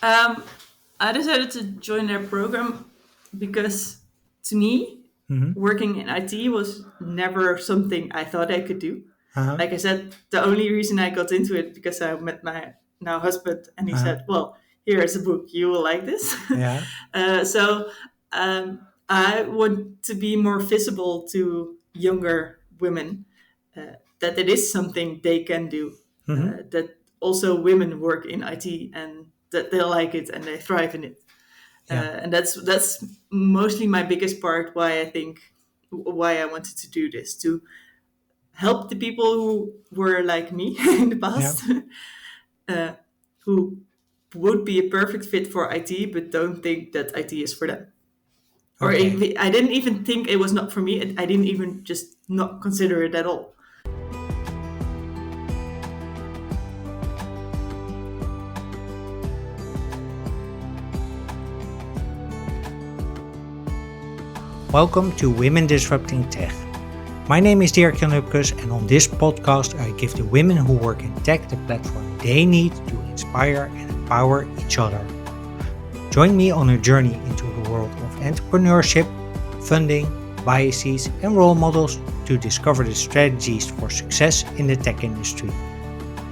Um, I decided to join their program because, to me, Mm-hmm. working in IT was never something I thought I could do. Uh-huh. Like I said, the only reason I got into it because I met my now husband, and he Uh-huh. said, "Well, here is a book. You will like this." Yeah. So I want to be more visible to younger women that it is something they can do. Mm-hmm. That also women work in IT and that they like it and they thrive in it. Yeah. And that's mostly my biggest part. Why I think why I wanted to do this to help the people who were like me in the Yeah. past, uh, who would be a perfect fit for IT but don't think that IT is for them. Or Okay. I didn't even think it was not for me. I didn't even just not consider it at all. Welcome to Women Disrupting Tech. My name is Dirk-Jan Upkes, and on this podcast I give the women who work in tech the platform they need to inspire and empower each other. Join me on a journey into the world of entrepreneurship, funding, biases and role models to discover the strategies for success in the tech industry.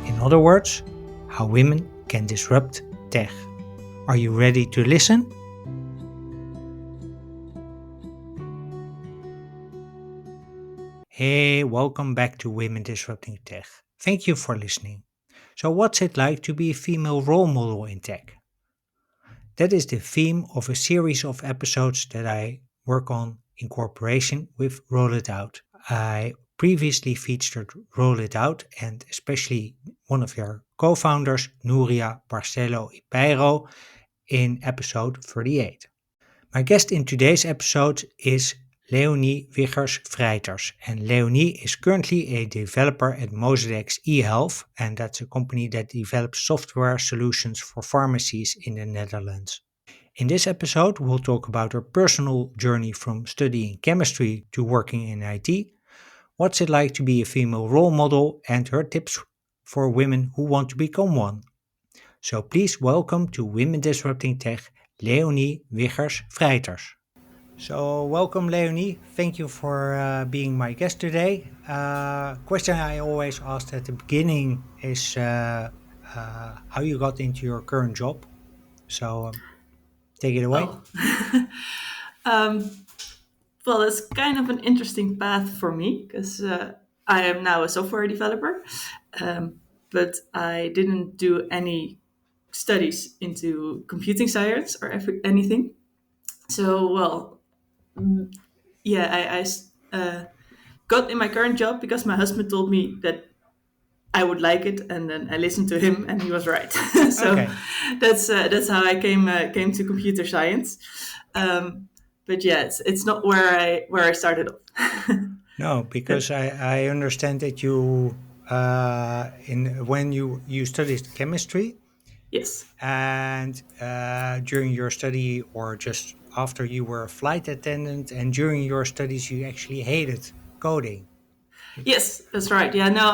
In other words, how women can disrupt tech. Are you ready to listen? Hey, welcome back to Women Disrupting Tech. Thank you for listening. So, what's it like to be a female role model in tech? That is the theme of a series of episodes that I work on in cooperation with Roll It Out. I previously featured Roll It Out and especially one of their co founders, Nuria Barcelo Ipeiro, in episode 38. My guest in today's episode is Leonie Wiggers-Frijters, and Leonie is currently a developer at Mosadex eHealth, and that's a company that develops software solutions for pharmacies in the Netherlands. In this episode, we'll talk about her personal journey from studying chemistry to working in IT, what's it like to be a female role model, and her tips for women who want to become one. So please welcome to Women Disrupting Tech, Leonie Wiggers-Frijters. So, welcome, Leonie. Thank you for being my guest today. Question I always ask at the beginning is how you got into your current job. So, take it away. Oh, um, well, it's kind of an interesting path for me because I am now a software developer, but I didn't do any studies into computing science or anything. So, well, yeah, got in my current job because my husband told me that I would like it, and then I listened to him, and he was right. So Okay. that's how I came to computer science. But yeah, it's not where I started off. No, But because I understand that you in when you studied chemistry yes, and during your study or just after you were a flight attendant and during your studies you actually hated coding. yes, that's right. Yeah, no,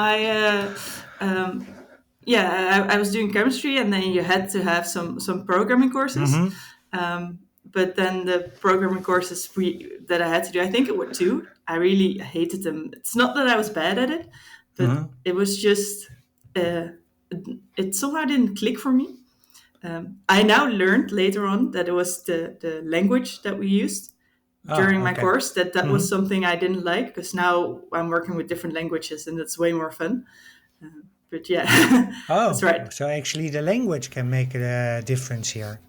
I was doing chemistry, and then you had to have some programming courses. Mm-hmm. But then the programming courses that I had to do, I think it were two. I really hated them. It's not that I was bad at it, but Uh-huh. it was just uh, it somehow didn't click for me. I now learned later on that it was the language that we used during Oh, my okay. course that was Mm-hmm. something I didn't like because now I'm working with different languages and it's way more fun. But yeah, that's Oh, right. so actually the language can make a difference here.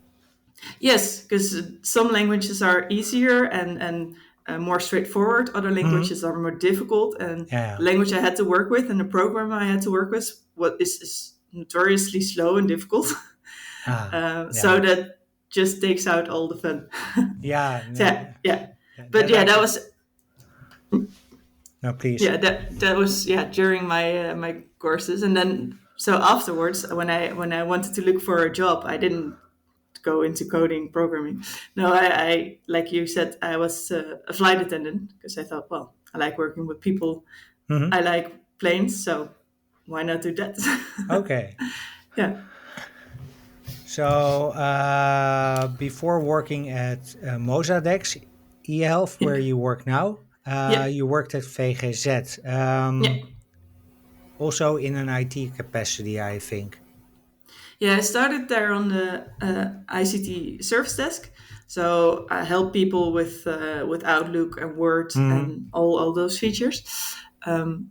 Yes, because some languages are easier and more straightforward. Other Mm-hmm. languages are more difficult. And the Yeah. language I had to work with and the program I had to work with is notoriously slow and difficult. Ah, So yeah. that just takes out all the fun. Yeah, So no, yeah, yeah. But that yeah, I that can. was No, please. yeah that was yeah during my courses, and then so afterwards when I wanted to look for a job, I didn't go into coding programming. No, I like you said, I was a flight attendant because I thought, well, I like working with people, Mm-hmm. I like planes, so why not do that? Okay. Yeah. So before working at Mozadex eHealth, where you work now, Yeah, you worked at VGZ, yeah. also in an IT capacity, I think. Yeah, I started there on the ICT service desk. So I help people with Outlook and Word Hmm. and all those features. Um,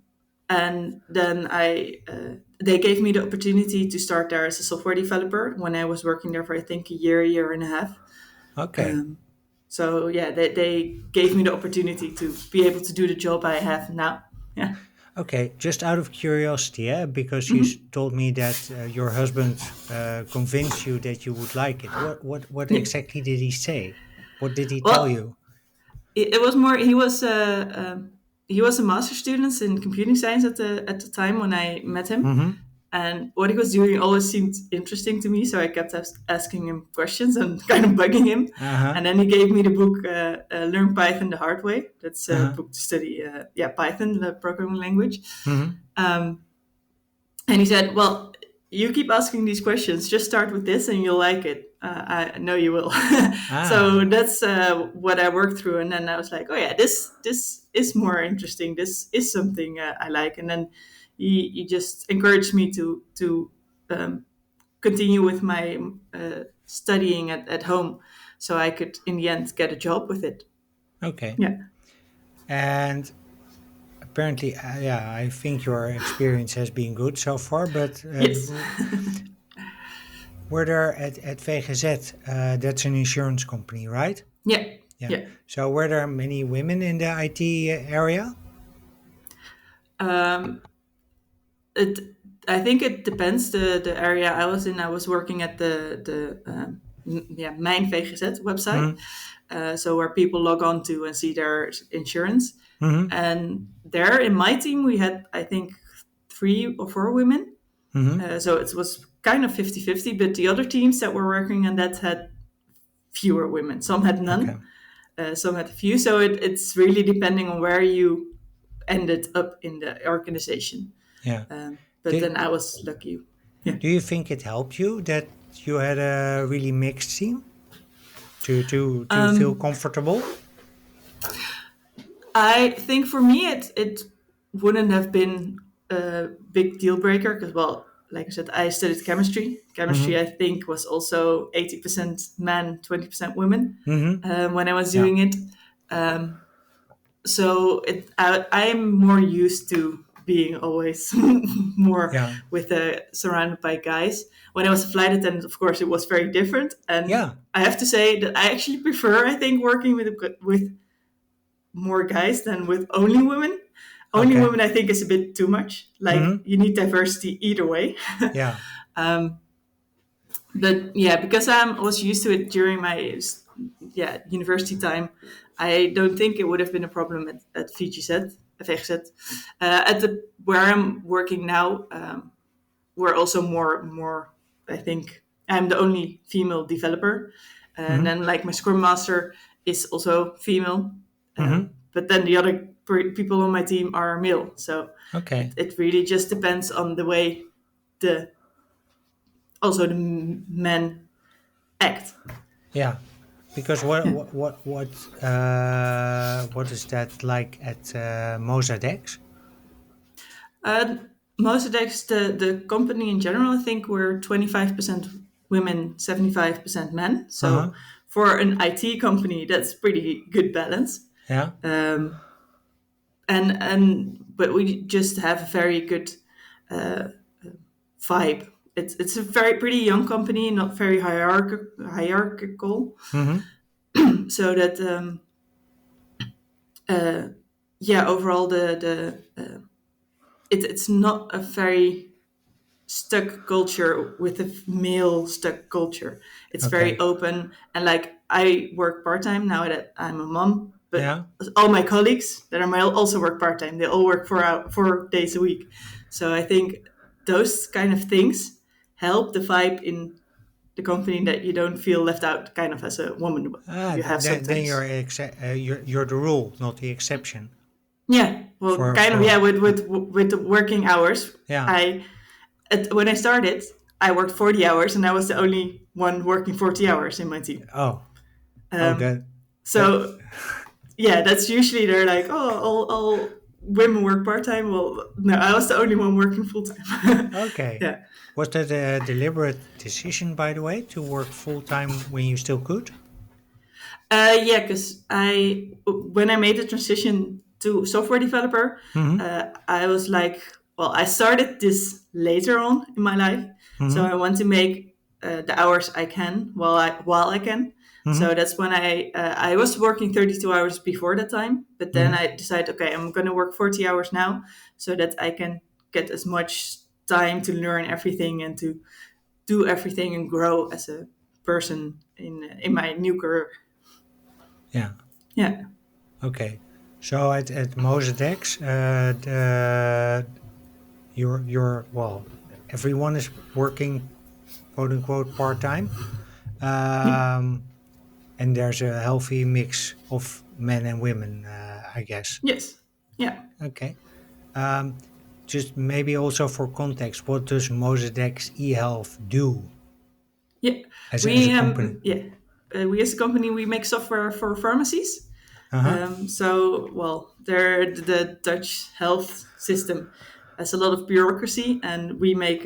and then they gave me the opportunity to start there as a software developer when I was working there for I think a year and a half. Okay. Um, so yeah, they gave me the opportunity to be able to do the job I have now. Yeah. Okay, just out of curiosity, because you Hmm. told me that your husband convinced you that you would like it. What Yeah. exactly did he say? What did he tell Well, you? it was more he was a master student in computing science at the time when I met him, Mm-hmm. and what he was doing always seemed interesting to me. So I kept asking him questions and kind of bugging him, Uh-huh. and then he gave me the book "Learn Python the Hard Way." That's a Uh-huh. book to study Python, the programming language. Mm-hmm. Um, and he said, "Well, you keep asking these questions. Just start with this, and you'll like it. I know you will." So Ah, that's what I worked through, and then I was like, "Oh yeah, this is more interesting. This is something I like." And then he just encouraged me to um, continue with my studying at home, so I could in the end get a job with it. okay. Yeah. And apparently, yeah, I think your experience has been good so far, but Yes. were there at VGZ, that's an insurance company, right? Yeah. Yeah. Yeah. So were there many women in the IT area? Um, it I think it depends the area I was in. I was working at the Mijn VGZ website, Mm-hmm. so where people log on to and see their insurance. Mm-hmm. And there in my team we had I think 3 or 4 women. Mm-hmm. So it was kind of 50-50, but the other teams that were working on that had fewer women. Some had Okay. none, some had a few. So it's really depending on where you ended up in the organization. Yeah. But Do, then I was lucky. Yeah. do you think it helped you that you had a really mixed team to feel Um, comfortable? I think for me, it wouldn't have been a big deal breaker because, well, like I said, I studied chemistry. Chemistry, Mm-hmm. I think, was also 80% men, 20% women Mm-hmm. when I was Yeah. doing it. Um, so I'm more used to being always more Yeah. with surrounded by guys. When I was a flight attendant, of course, it was very different, and Yeah. I have to say that I actually prefer, I think, working with more guys than with only women. Only Okay. women, I think, is a bit too much. Like Mm-hmm. you need diversity either way. Yeah. um, but yeah, because I was used to it during my university time, I don't think it would have been a problem at VGZ. At the where I'm working now, we're also more. I think I'm the only female developer, and Mm-hmm. then like my Scrum Master is also female, Mm-hmm. but then the other people on my team are male. So Okay. it really just depends on the way the the men act. Yeah. Because Yeah. what is that like at Mozadex? Uh, Most of the company in general, I think we're 25% women, 75% men. So Uh-huh. for an IT company, that's pretty good balance. Yeah. Um, and but we just have a very good uh, vibe. It's a very pretty young company, not very hierarchical, Mm-hmm. so that uh, yeah, overall it's not a very stuck culture with a male stuck culture. It's Okay. very open, and like I work part time now that I'm a mom, but Yeah. all my colleagues that are male also work part time. They all work 4 days a week. So I think those kind of things help the vibe in the company that you don't feel left out, kind of as a woman you have Then sometimes. you're the rule, not the exception. Yeah, well, kind of, yeah. For With the working hours, yeah. I when I started, I worked 40 hours and I was the only one working 40 hours in my team. Oh, oh, Um, that, so yeah, that's usually they're like, oh, all women work part time. Well, no, I was the only one working full time. okay. Yeah. Was that a deliberate decision, by the way, to work full time when you still could? Yeah, because when I made the transition to software developer, Mm-hmm. I was like, well, I started this later on in my life, so Mm-hmm. I want to make the hours I can while I can. So Mm-hmm. that's when I was working 32 hours before that time, but then Mm-hmm. I decided, okay, I'm going to work 40 hours now, so that I can get as much time to learn everything and to do everything and grow as a person in my new career. Yeah. Yeah. Okay. So at Mozadex, you're well, everyone is working quote unquote part time, Yeah. um, and there's a healthy mix of men and women, I guess. Yes. Yeah. Okay. Um, just maybe also for context, what does Mozadex eHealth do Yeah. as a We company? yeah. We as a company we make software for pharmacies. Uh huh. So well, the Dutch health system has a lot of bureaucracy, and we make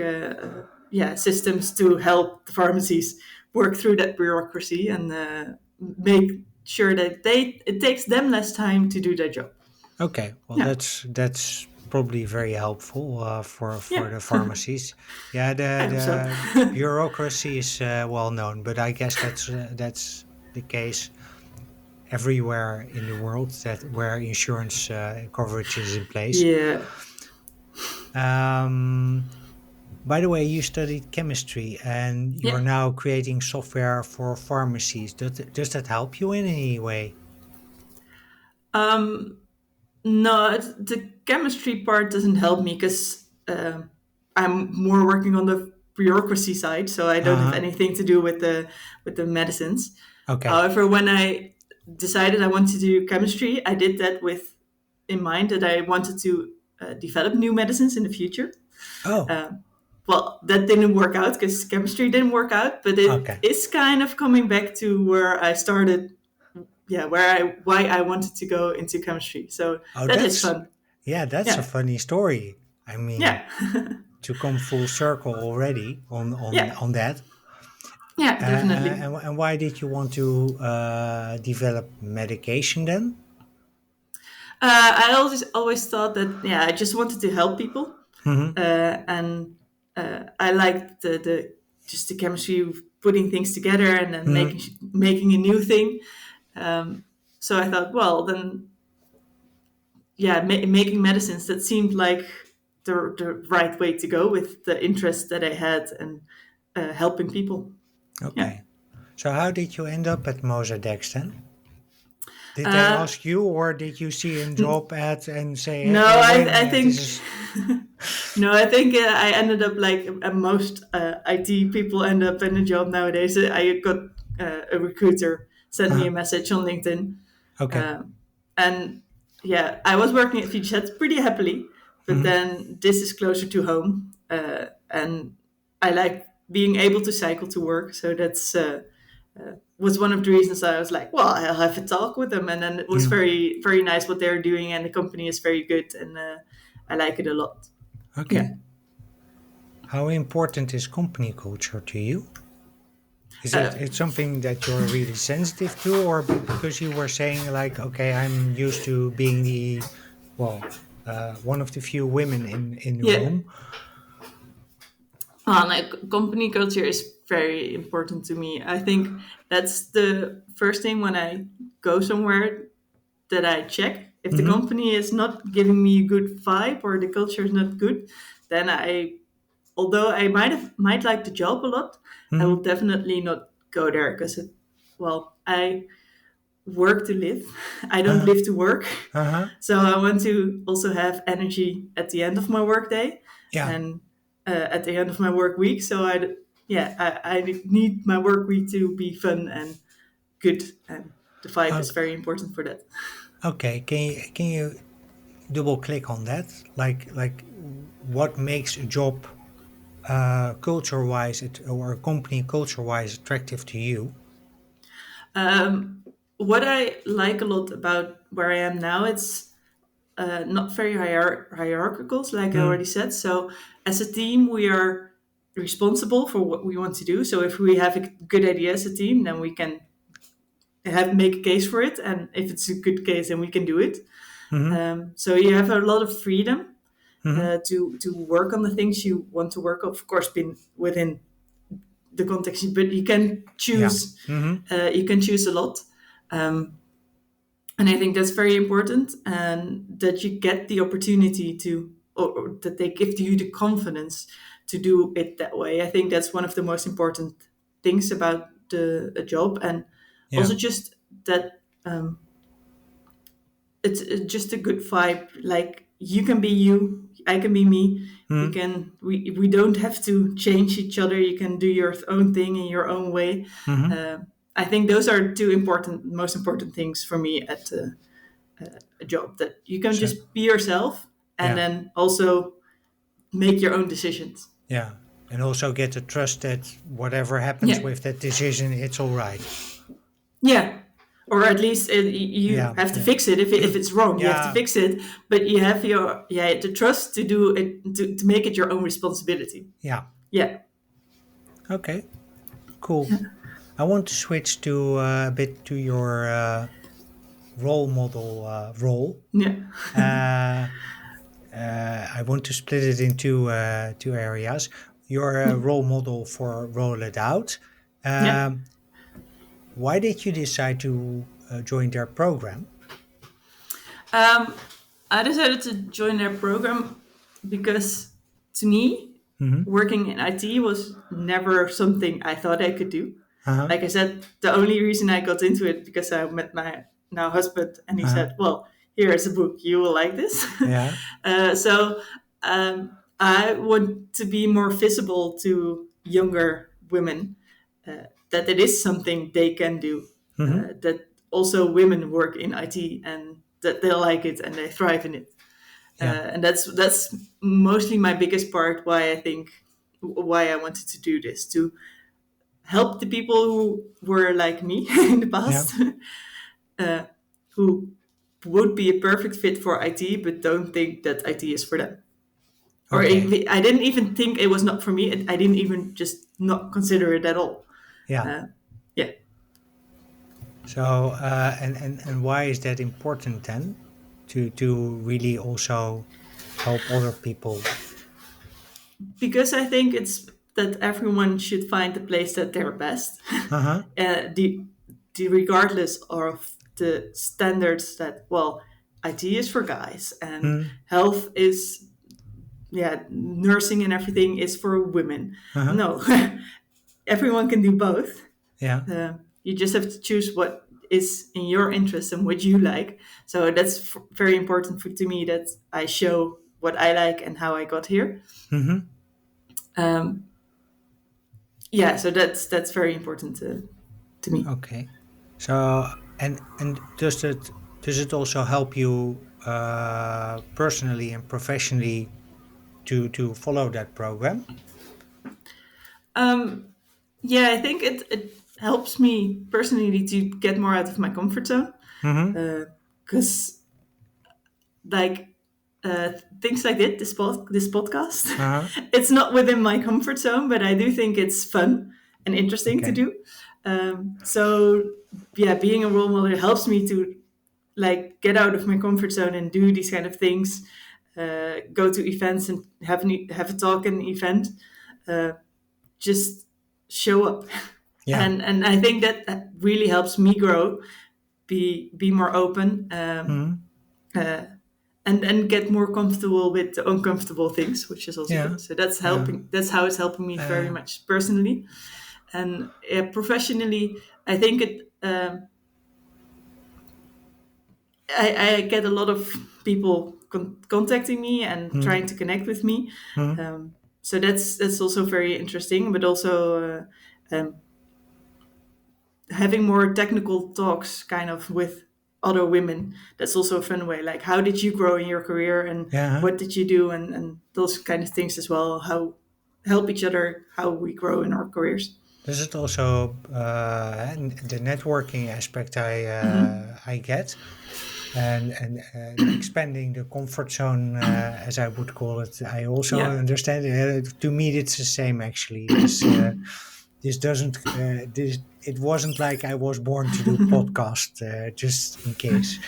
yeah systems to help the pharmacies work through that bureaucracy and make sure that it takes them less time to do their job. Okay. Well, Yeah. that's probably very helpful for Yeah. the pharmacies. Yeah. The I hope so. the bureaucracy is well known, but I guess that's the case everywhere in the world that where insurance coverage is in place. Yeah. Um, by the way, you studied chemistry and you're Yeah. now creating software for pharmacies. Does that help you in any way? Um, No, the chemistry part doesn't help me because I'm more working on the bureaucracy side, so I don't Uh have huh. anything to do with the medicines. Okay. However, when I decided I wanted to do chemistry, I did that with in mind that I wanted to develop new medicines in the future. Oh, Um, well, that didn't work out because chemistry didn't work out, but it okay. is kind of coming back to where I started. Yeah, why I wanted to go into chemistry. So Oh, that is that's fun. yeah, that's a Yeah. funny story. I mean, Yeah. to come full circle already Yeah. on that. Yeah, definitely. And why did you want to develop medication then? I always thought that yeah, I just wanted to help people, Mm-hmm. and I liked the just the chemistry of putting things together and then Mm-hmm. making a new thing. Um, so I thought, well, then yeah, making medicines that seemed like the right way to go with the interest that I had and helping people. Yeah. Okay. So how did you end up at Mozadex then? Did they Uh, ask you, or did you see a n- job ad and say, no, "Oh, wait a I minute, this think is no, I think I ended up like most IT people end up in a job nowadays. I got a recruiter sent me uh, a message on LinkedIn, okay, um, and yeah, I was working at VGZ pretty happily, but hmm then this is closer to home, and I like being able to cycle to work. So that's was one of the reasons I was like, well, I'll have a talk with them, and then it was yeah, very nice what they're doing, and the company is very good, and I like it a lot. Yeah. okay." How important is company culture to you? Is it Uh, it's something that you're really sensitive to, or because you were saying like, okay, I'm used to being the well, one of the few women in the yeah. room. Like company culture is very important to me. I think that's the first thing when I go somewhere that I check. If the Mm-hmm. company is not giving me a good vibe or the culture is not good, then although I might like the job a lot, I will Mm-hmm. definitely not go there because well, I work to live. I don't Uh, live to work. uh-huh. So I want to also have energy at the end of my workday Yeah. and at the end of my work week. So I need my work week to be fun and good, and the vibe is Okay. very important for that. Okay. Can you double click on that? Like what makes a job culture-wise, or a company culture-wise attractive to you? Um, what I like a lot about where I am now, it's not very hierarchical, like I already Mm, said. So as a team, we are responsible for what we want to do. So if we have a good idea as a team, then we can have make a case for it, and if it's a good case, then we can do it. mm-hmm, So you have a lot of freedom mm-hmm, to work on the things you want to work on. Of course, been within the context, but you can yeah, choose. mm-hmm, You can choose a lot. Um, and I think that's very important, and that you get the opportunity to, or that they give you the confidence to do it that way. I think that's one of the most important things about a job, and yeah, also just that it's just a good vibe. Like you can be you, I can be me. mm, We don't have to change each other. You can do your own thing in your own way. mm-hmm. I think those are two most important things for me at a job, that you can So, just be yourself and yeah, then also make your own decisions. yeah, and also get the trust that whatever happens Yeah, with that decision, it's all right. yeah, or at least you Yeah, have to yeah, fix it if it's wrong. You have to yeah, fix it, but you have your the trust to do it, to make it your own responsibility. yeah. Yeah, Okay, cool. I want to switch to a bit to your role model role. yeah, Uh, I want to split it into two areas. You're a role model for Roll It Out. yeah. Um, why did you decide to join their program? Um, I decided to join their program because, to me, Mm-hmm. working in IT was never something I thought I could do. Uh-huh. Like I said, the only reason I got into it because I met my now husband, and he Uh-huh. said, "Well, here is a book. You will like this." Yeah. So I want to be more visible to younger women, that it is something they can do. Mm-hmm. That also women work in IT, and that they like it and they thrive in it. Yeah. And that's mostly my biggest part. Why I think why I wanted to do this, to help the people who were like me in the Yeah. past, uh, who would be a perfect fit for IT but don't think that IT is for them. Or Okay. I didn't even think it was not for me. I didn't even just not consider it at all. Yeah. Uh, yeah, So and why is that important then? To really also help other people. because I think it's that everyone should find the place that they're best, Uh-huh. the regardless of the standards that, well, IT is for guys and Mm. health is, yeah, nursing and everything is for women. Uh-huh. No, everyone can do both. Yeah. You just have to choose what is in your interest and what you like. So that's very important to me, that I show what I like and how I got here. Mm-hmm. Um, yeah, so that's very important to me. Okay. So and does it also help you personally and professionally to follow that program? Um, yeah, I think it helps me personally to get more out of my comfort zone, Mm-hmm. because like uh, things like this podcast, Uh-huh. it's not within my comfort zone, but I do think it's fun and interesting to Okay. do. So yeah, being a role model helps me to like get out of my comfort zone and do these kind of things. Go to events and have a talk in an event. Uh, just show up, Yeah. and I think that really helps me grow, be more open, Mm-hmm. uh, and get more comfortable with the uncomfortable things, which is also Yeah. good. So that's Yeah. helping. That's how it's helping me very Uh, much personally, and professionally. I think I get a lot of people contacting me and mm, trying to connect with me. mm, So that's also very interesting, but also having more technical talks kind of with other women. That's also a fun way. Like, how did you grow in your career, and yeah. what did you do, and those kind of things as well. How help each other how we grow in our careers. Does it also the networking aspect Hmm. I get and expanding the comfort zone as I would call it. I also Yeah. understand. To me, it's the same actually. This doesn't this it wasn't like I was born to do podcast just in case.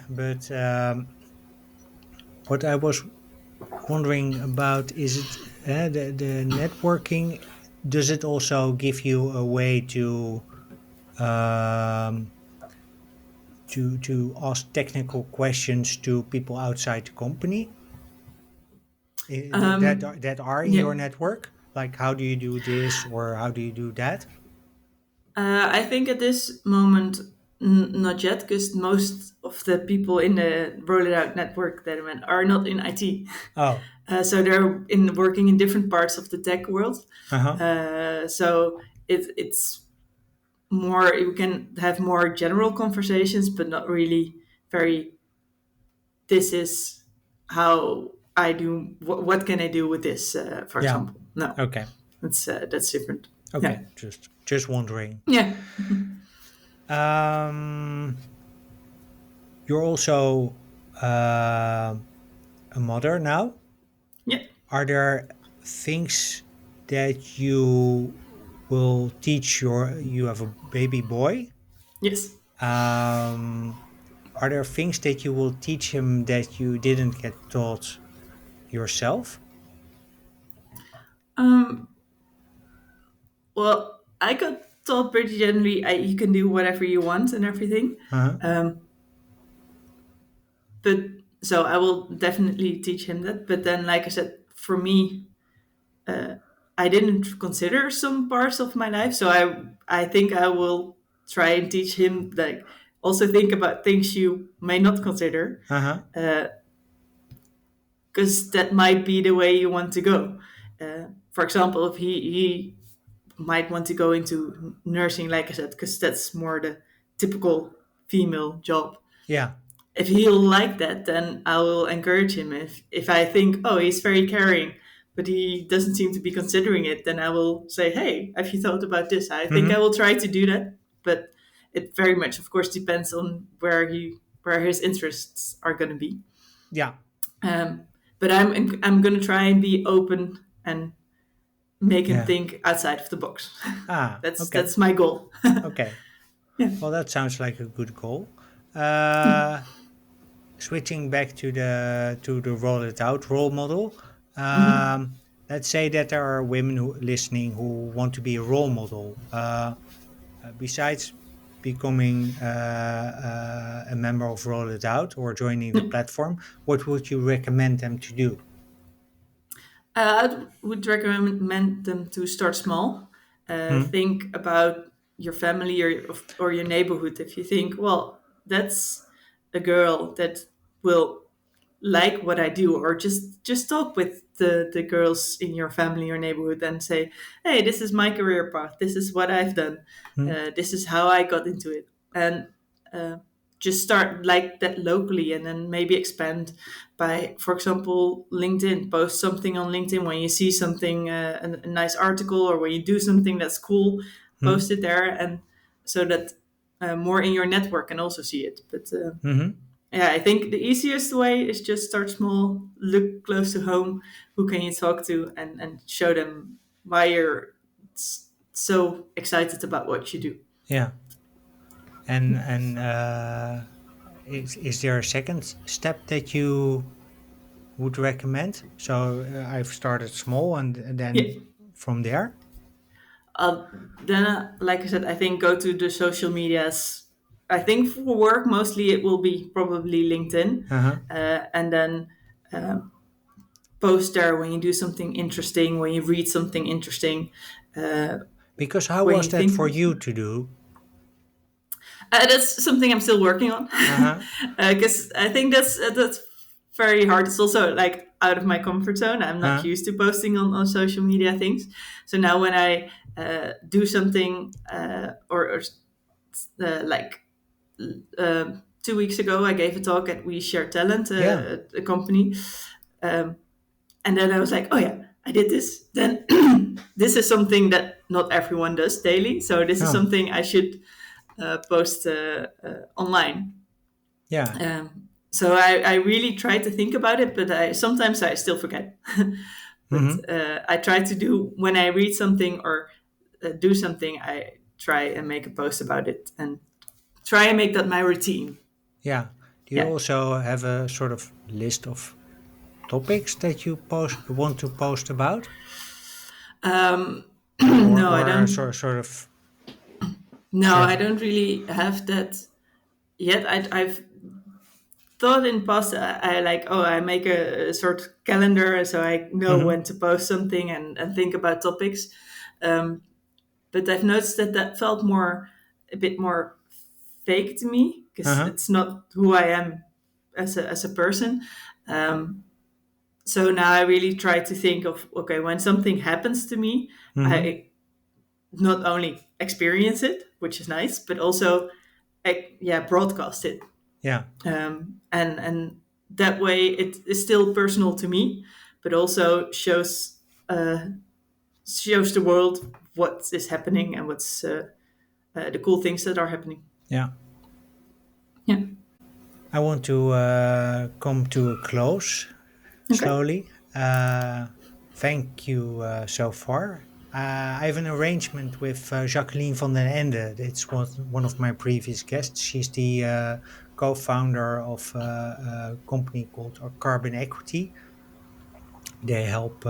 But what I was wondering about is it the networking. Does it also give you a way um, to ask technical questions to people outside the company Um, that are in yeah. your network? Like how do you do this or how do you do that? I think at this moment, not yet, because most of the people in the Roll It Out network that I meant are not in IT. Oh, So they're in working in different parts of the tech world. uh-huh. So it's more, you can have more general conversations, but not really very, this is how I do, what can I do with this, for Yeah. example. No, Okay. that's different. Yeah. Okay. Just wondering. Yeah. Um, you're also a mother now. Yeah. Are there things that you will teach you have a baby boy? Yes. Are there things that you will teach him that you didn't get taught yourself? Um, Well, I got told pretty generally you can do whatever you want and everything. Uh-huh. Um, but so I will definitely teach him that. But then, like I said, for me, I didn't consider some parts of my life. So I think I will try and teach him, like, also think about things you may not consider, Uh-huh. because that might be the way you want to go. For example, if he might want to go into nursing, like I said, because that's more the typical female job. Yeah. If he'll like that, then I will encourage him. If I think, oh, he's very caring, but he doesn't seem to be considering it, then I will say, hey, have you thought about this? I think I Mm-hmm. will try to do that, but it very much, of course, depends on where his interests are going to be. Yeah. Um, but I'm going to try and be open and make him Yeah. think outside of the box. Ah, that's okay. that's my goal. Okay. Yeah. Well, that sounds like a good goal. Uh, switching back to the roll it out role model. Mhm. Let's say that there are women who listening who want to be a role model. Besides becoming a member of Roll It Out or joining the platform, what would you recommend them to do? I would recommend them to start small. Hmm? Think about your family or your neighborhood. If you think, well, that's a girl that will like what I do, or just talk with the girls in your family or neighborhood and say, hey, this is my career path. This is what I've done. Hmm? This is how I got into it, and uh, just start like that locally, and then maybe expand by, for example, LinkedIn. Post something on LinkedIn when you see something, a nice article, or when you do something that's cool. Hmm? Post it there, and so that more in your network can also see it. But Hmm? yeah, I think the easiest way is just start small, look close to home. Who can you talk to, and show them why you're so excited about what you do. Yeah. And is there a second step that you would recommend? So I've started small and Yeah. then from there. Then, like I said, I think go to the social medias. I think for work, mostly it will be probably LinkedIn. Uh-huh. And then post there when you do something interesting, when you read something interesting, uh, Because how when was you that think. for you to do? That's something I'm still working on, Uh-huh. because I think that's very hard. It's also like out of my comfort zone. I'm not Huh? used to posting on social media things. So now when I do something, or like 2 weeks ago, I gave a talk at We Share Talent, Yeah. a company, um, and then I was like, oh yeah. I did this, then this is something that not everyone does daily. So this is Oh, something I should post online. yeah. So I really try to think about it, but sometimes I still forget. But Hmm. I try to do when I read something or do something, I try and make a post about it and try and make that my routine. Yeah. Do you Yeah. also have a sort of list of topics that you want to post about, No, I or don't. sort of No, set? I don't really have that yet. I've thought in past I like I make a sort of calendar so I know Hmm. when to post something and think about topics. Um, but I've noticed that that felt a bit more fake to me because Uh-huh. it's not who I am as a person. Um, so now I really try to think of okay, when something happens to me, Hmm. I not only experience it, which is nice, but also broadcast it. Yeah. And that way it is still personal to me, but also shows the world what is happening and what's the cool things that are happening. Yeah. Yeah. I want to come to a close Okay. slowly. Thank you so far. I have an arrangement with Jacqueline van den Ende. It's one of my previous guests. She's the co-founder of a company called Carbon Equity. They help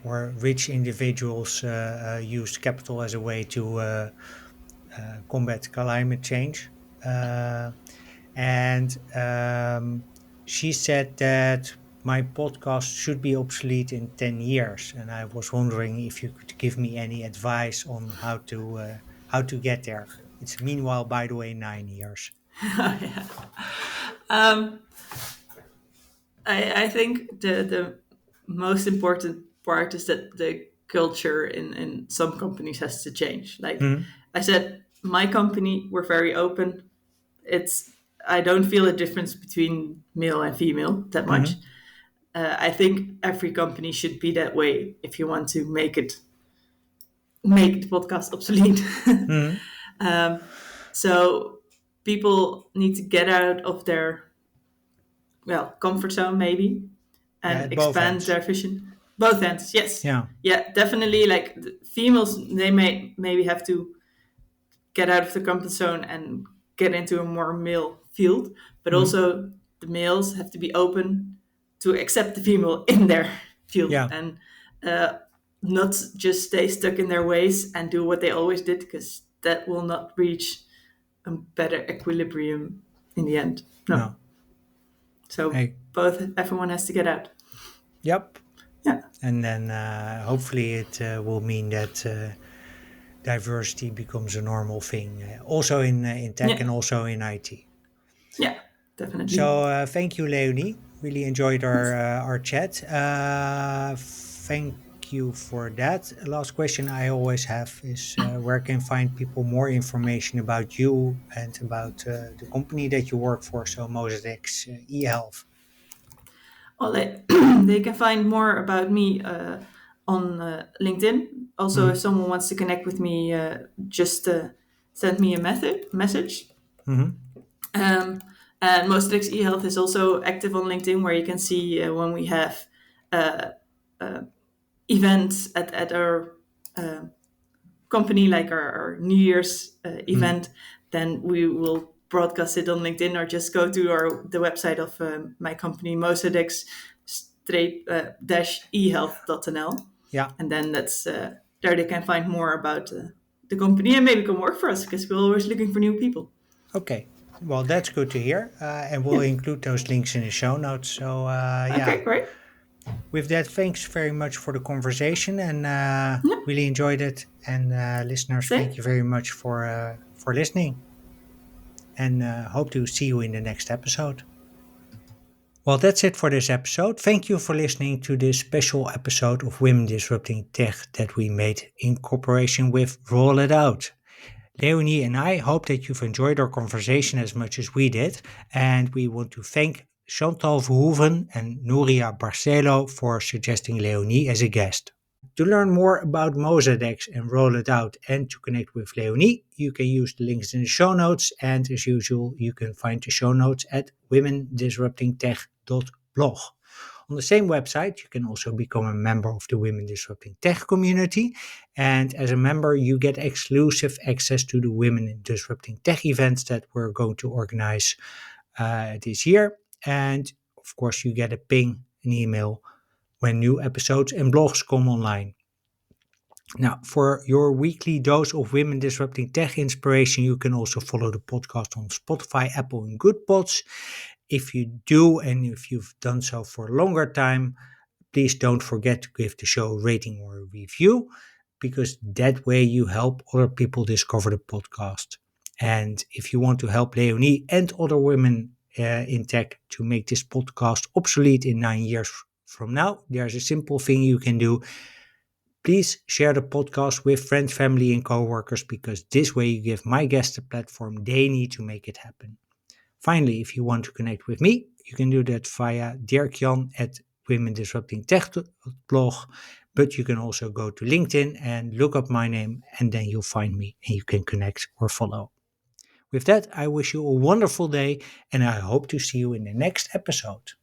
or rich individuals use capital as a way to combat climate change. Uh, and she said that my podcast should be obsolete in 10 years. And I was wondering if you could give me any advice on how to get there. It's meanwhile, by the way, 9 years. Yeah. um, I think the most important part is that the culture in some companies has to change. Like Hmm. I said, my company, we're very open. It's I don't feel a difference between male and female that much. Hmm. I think every company should be that way if you want to make the podcast obsolete. Hmm. um, so people need to get out of their comfort zone maybe Yeah, and at both expand ends. their vision. Both ends, yes, Yeah. yeah, definitely. Like the females, they may maybe have to get out of the comfort zone and get into a more male field, but Hmm. also the males have to be open to accept the female in their field Yeah. and uh, not just stay stuck in their ways and do what they always did because that will not reach a better equilibrium in the end. No. No. So Hey. both everyone has to get out. Yep. Yeah. And then hopefully it will mean that diversity becomes a normal thing, also in tech Yeah. and also in IT. Yeah. Definitely. So thank you, Leonie. Really enjoyed our chat. Thank you for that. Last question I always have is where can find people more information about you and about the company that you work for? So Mosaics eHealth. Well, they can find more about me on LinkedIn. Also, if Mm-hmm. someone wants to connect with me, just send me a message. Mm-hmm. Um, and Mostix eHealth is also active on LinkedIn, where you can see when we have uh, events at our uh, company, like our New Year's Mm-hmm. event. Then we will broadcast it on LinkedIn, or just go to the website of my company, Mosadex ehealth.nl, Yeah. and then that's there they can find more about the company and maybe come work for us because we're always looking for new people. Okay. Well, that's good to hear. And we'll Yeah. include those links in the show notes. So, yeah, Okay, great. with that, thanks very much for the conversation and Yeah, really enjoyed it. And listeners, thank same. you very much for listening and hope to see you in the next episode. Well, that's it for this episode. Thank you for listening to this special episode of Women Disrupting Tech that we made in cooperation with Roll It Out. Leonie and I hope that you've enjoyed our conversation as much as we did, and we want to thank Chantal Verhoeven and Nuria Barcelo for suggesting Leonie as a guest. To learn more about Mozadix and roll it out and to connect with Leonie, you can use the links in the show notes. And as usual, you can find the show notes at womendisruptingtech.blog. On the same website, you can also become a member of the Women Disrupting Tech community. And as a member, you get exclusive access to the Women Disrupting Tech events that we're going to organize this year. And of course, you get a ping, an email when new episodes and blogs come online. Now, for your weekly dose of Women Disrupting Tech inspiration, you can also follow the podcast on Spotify, Apple, and Goodpods. If you do, and if you've done so for a longer time, please don't forget to give the show a rating or a review, because that way you help other people discover the podcast. And if you want to help Leonie and other women in tech to make this podcast obsolete in 9 years from now, there's a simple thing you can do. Please share the podcast with friends, family, and coworkers, because this way you give my guests a platform they need to make it happen. Finally, if you want to connect with me, you can do that via Dirk-Jan at Women Disrupting Tech blog, but you can also go to LinkedIn and look up my name, and then you'll find me and you can connect or follow. With that, I wish you a wonderful day, and I hope to see you in the next episode.